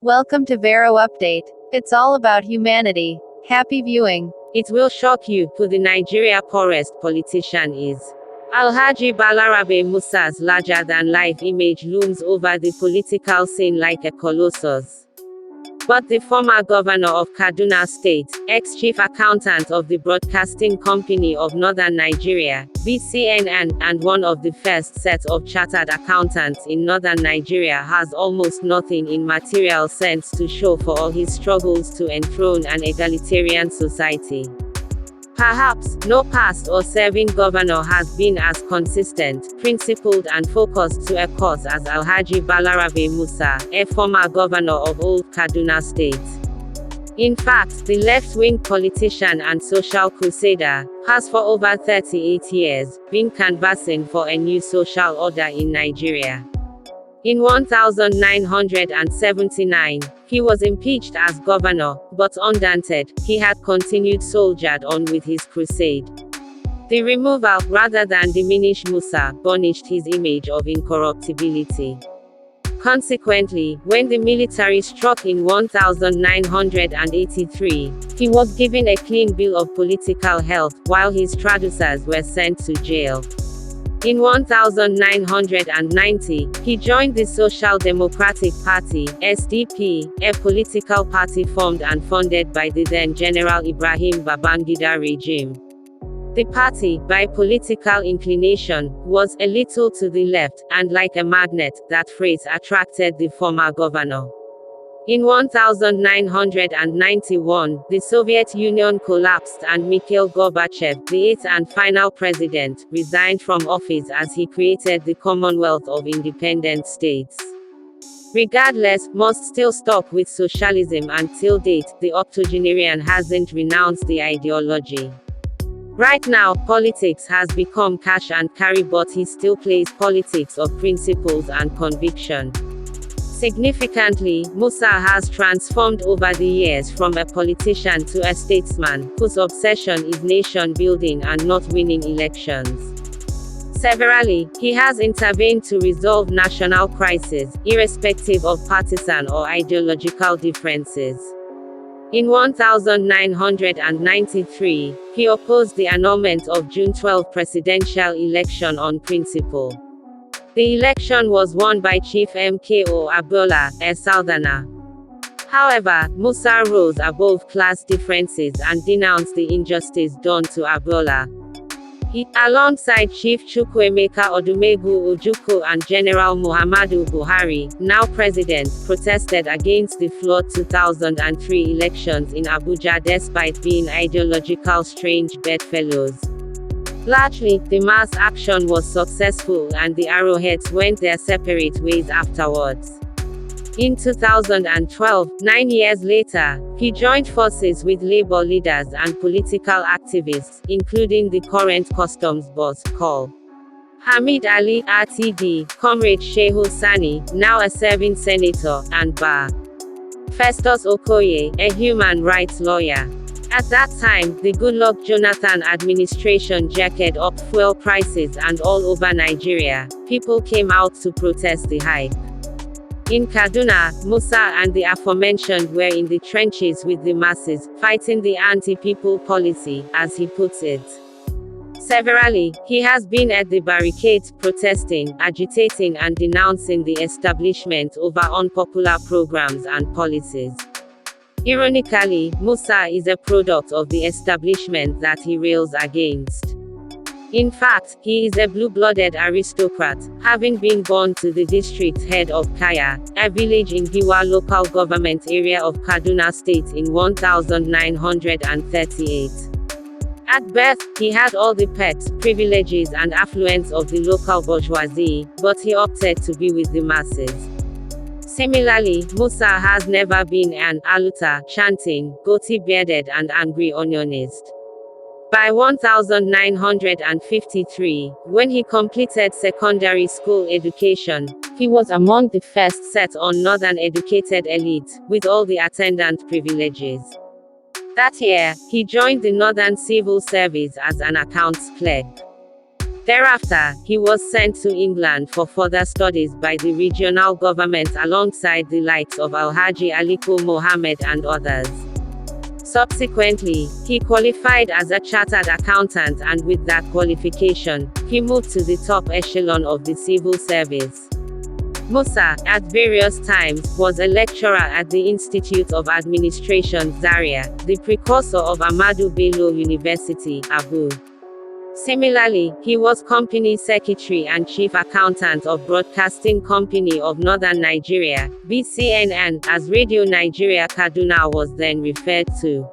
Welcome to Vero Update. It's all about humanity. Happy viewing. It will shock you who the Nigeria poorest politician is. Alhaji Balarabe Musa's larger-than-life image looms over the political scene like a colossus. But the former governor of Kaduna State, ex-chief accountant of the Broadcasting Company of Northern Nigeria, BCNN, and one of the first set of chartered accountants in Northern Nigeria has almost nothing in material sense to show for all his struggles to enthrone an egalitarian society. Perhaps, no past or serving governor has been as consistent, principled and focused to a cause as Alhaji Balarabe Musa, a former governor of old Kaduna State. In fact, the left-wing politician and social crusader has for over 38 years been canvassing for a new social order in Nigeria. In 1979, he was impeached as governor, but undaunted, he had continued soldiered on with his crusade. The removal, rather than diminish Musa, burnished his image of incorruptibility. Consequently, when the military struck in 1983, he was given a clean bill of political health, while his traducers were sent to jail. In 1990, he joined the Social Democratic Party (SDP), a political party formed and funded by the then General Ibrahim Babangida regime. The party, by political inclination, was a little to the left, and like a magnet, that phrase attracted the former governor. In 1991, the Soviet Union collapsed and Mikhail Gorbachev, the eighth and final president, resigned from office as he created the Commonwealth of Independent States. Regardless, must still stop with socialism until date, the octogenarian hasn't renounced the ideology. Right now, politics has become cash and carry, but he still plays politics of principles and conviction. Significantly, Musa has transformed over the years from a politician to a statesman, whose obsession is nation-building and not winning elections. Severally, he has intervened to resolve national crises, irrespective of partisan or ideological differences. In 1993, he opposed the annulment of June 12 presidential election on principle. The election was won by Chief MKO Abiola, a Southerner. However, Musa rose above class differences and denounced the injustice done to Abiola. He, alongside Chief Chukwuemeka Odumegwu Ojukwu and General Muhammadu Buhari, now president, protested against the flawed 2003 elections in Abuja despite being ideological strange bedfellows. Largely, the mass action was successful and the arrowheads went their separate ways afterwards. In 2012, 9 years later, he joined forces with labor leaders and political activists, including the current customs boss, Col. Hamid Ali RTD, Comrade Shehu Sani, now a serving senator, and Bar. Festus Okoye, a human rights lawyer. At that time, the Goodluck Jonathan administration jacked up fuel prices and all over Nigeria, people came out to protest the hike. In Kaduna, Musa and the aforementioned were in the trenches with the masses, fighting the anti-people policy, as he puts it. Severally, he has been at the barricades protesting, agitating and denouncing the establishment over unpopular programs and policies. Ironically, Musa is a product of the establishment that he rails against. In fact, he is a blue-blooded aristocrat, having been born to the district head of Kaya, a village in Giwa local government area of Kaduna State in 1938. At birth, he had all the perks, privileges and affluence of the local bourgeoisie, but he opted to be with the masses. Similarly, Musa has never been an aluta, chanting, goatee-bearded and angry unionist. By 1953, when he completed secondary school education, he was among the first set on Northern educated elite, with all the attendant privileges. That year, he joined the Northern Civil Service as an accounts clerk. Thereafter, he was sent to England for further studies by the regional government alongside the likes of Alhaji Aliko Mohammed and others. Subsequently, he qualified as a chartered accountant, and with that qualification, he moved to the top echelon of the civil service. Musa, at various times, was a lecturer at the Institute of Administration Zaria, the precursor of Ahmadu Bello University, Abu. Similarly, he was company secretary and chief accountant of Broadcasting Company of Northern Nigeria, BCNN, as Radio Nigeria Kaduna was then referred to.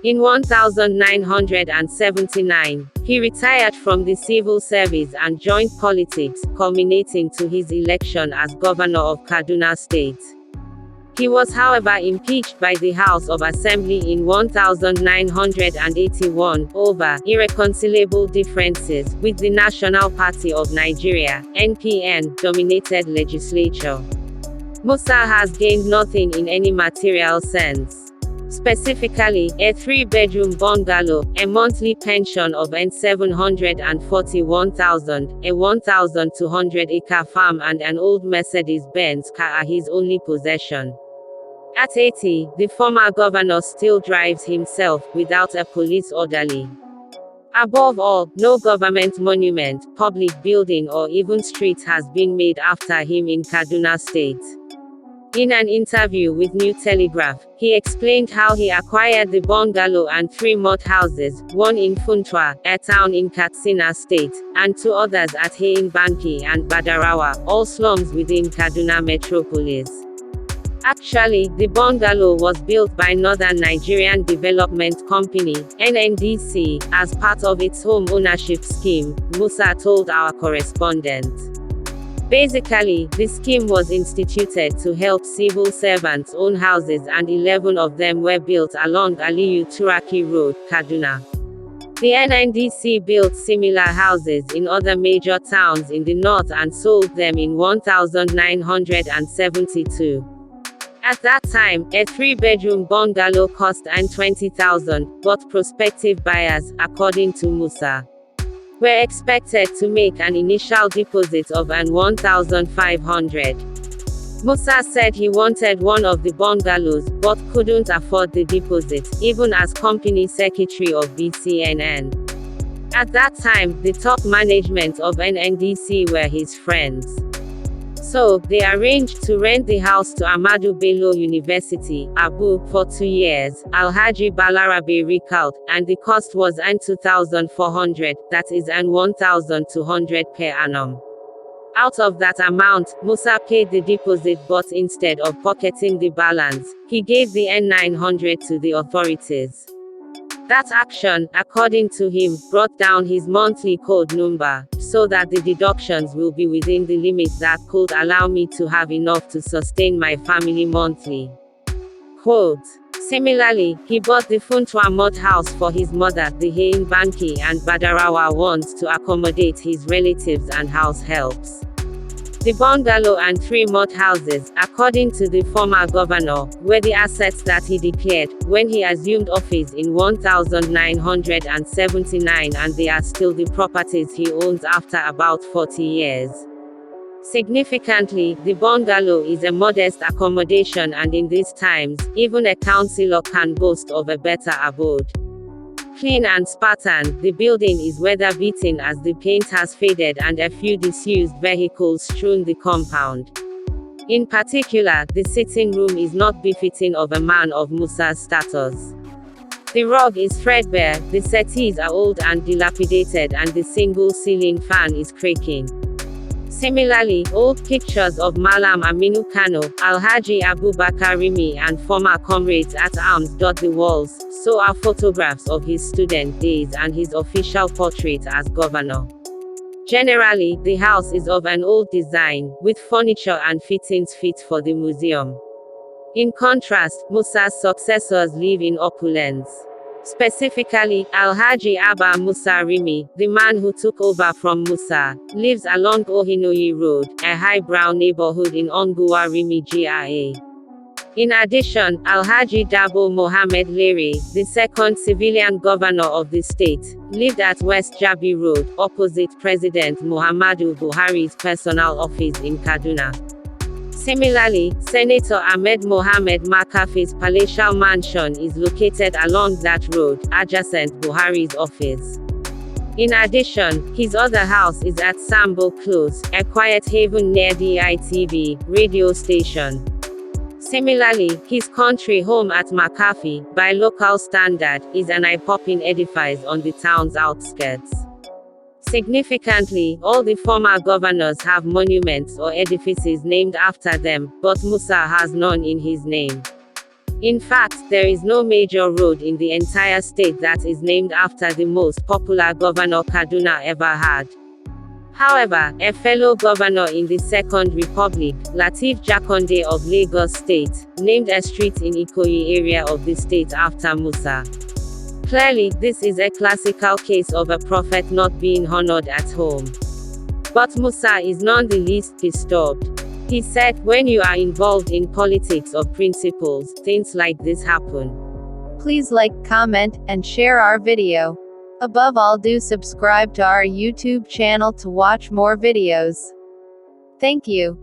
In 1979, he retired from the civil service and joined politics, culminating to his election as Governor of Kaduna State. He was however impeached by the House of Assembly in 1981 over irreconcilable differences with the National Party of Nigeria (NPN) dominated legislature. Musa has gained nothing in any material sense. Specifically, a 3-bedroom bungalow, a monthly pension of N741,000, a 1,200-acre farm and an old Mercedes-Benz car are his only possession. At 80, the former governor still drives himself, without a police orderly. Above all, no government monument, public building or even street has been made after him in Kaduna State. In an interview with New Telegraph, he explained how he acquired the bungalow and 3 mud houses, one in Funtua, a town in Katsina State, and 2 others at Hayin Banki and Badarawa, all slums within Kaduna metropolis. Actually, the bungalow was built by Northern Nigerian Development Company, NNDC, as part of its home ownership scheme, Musa told our correspondent. Basically, the scheme was instituted to help civil servants own houses, and 11 of them were built along Aliyu Turaki Road, Kaduna. The NNDC built similar houses in other major towns in the north and sold them in 1972. At that time, a 3-bedroom bungalow cost N20,000, but prospective buyers, according to Musa, were expected to make an initial deposit of N1,500. Musa said he wanted one of the bungalows, but couldn't afford the deposit, even as company secretary of BCNN. At that time, the top management of NNDC were his friends. So, they arranged to rent the house to Ahmadu Bello University, Abu, for 2 years, Alhaji Balarabe recalled, and the cost was N2,400, that is N1,200 per annum. Out of that amount, Musa paid the deposit, but instead of pocketing the balance, he gave the N900 to the authorities. That action, according to him, brought down his monthly code number, so that the deductions will be within the limits that could allow me to have enough to sustain my family monthly. Quote. Similarly, he bought the Funtua mud house for his mother, the Hayin Banki and Badarawa ones, to accommodate his relatives and house helps. The bungalow and 3 mud houses, according to the former governor, were the assets that he declared when he assumed office in 1979, and they are still the properties he owns after about 40 years. Significantly, the bungalow is a modest accommodation, and in these times, even a councillor can boast of a better abode. Clean and Spartan, the building is weather-beaten as the paint has faded and a few disused vehicles strewn the compound. In particular, the sitting room is not befitting of a man of Musa's status. The rug is threadbare, the settees are old and dilapidated, and the single ceiling fan is creaking. Similarly, old pictures of Malam Aminu Kano, Alhaji Abubakar Rimi and former comrades at arms dot the walls, so are photographs of his student days and his official portrait as governor. Generally, the house is of an old design, with furniture and fittings fit for the museum. In contrast, Musa's successors live in opulence. Specifically, Alhaji Abba Musa Rimi, the man who took over from Musa, lives along Ohinoyi Road, a high-brow neighborhood in Onguwa Rimi GRA. In addition, Alhaji Dabo Mohammed Lere, the second civilian governor of the state, lived at West Jabi Road, opposite President Muhammadu Buhari's personal office in Kaduna. Similarly, Senator Ahmed Mohamed Makafi's palatial mansion is located along that road, adjacent Buhari's office. In addition, his other house is at Sambo Close, a quiet haven near the ITV radio station. Similarly, his country home at Makafi, by local standard, is an eye-popping edifice on the town's outskirts. Significantly, all the former governors have monuments or edifices named after them, but Musa has none in his name. In fact, there is no major road in the entire state that is named after the most popular governor Kaduna ever had. However, a fellow governor in the Second Republic, Lateef Jakonde of Lagos State, named a street in Ikoyi area of the state after Musa. Clearly, this is a classical case of a prophet not being honored at home. But Musa is none the least disturbed. He said, "When you are involved in politics of principles, things like this happen." Please like, comment, and share our video. Above all, do subscribe to our YouTube channel to watch more videos. Thank you.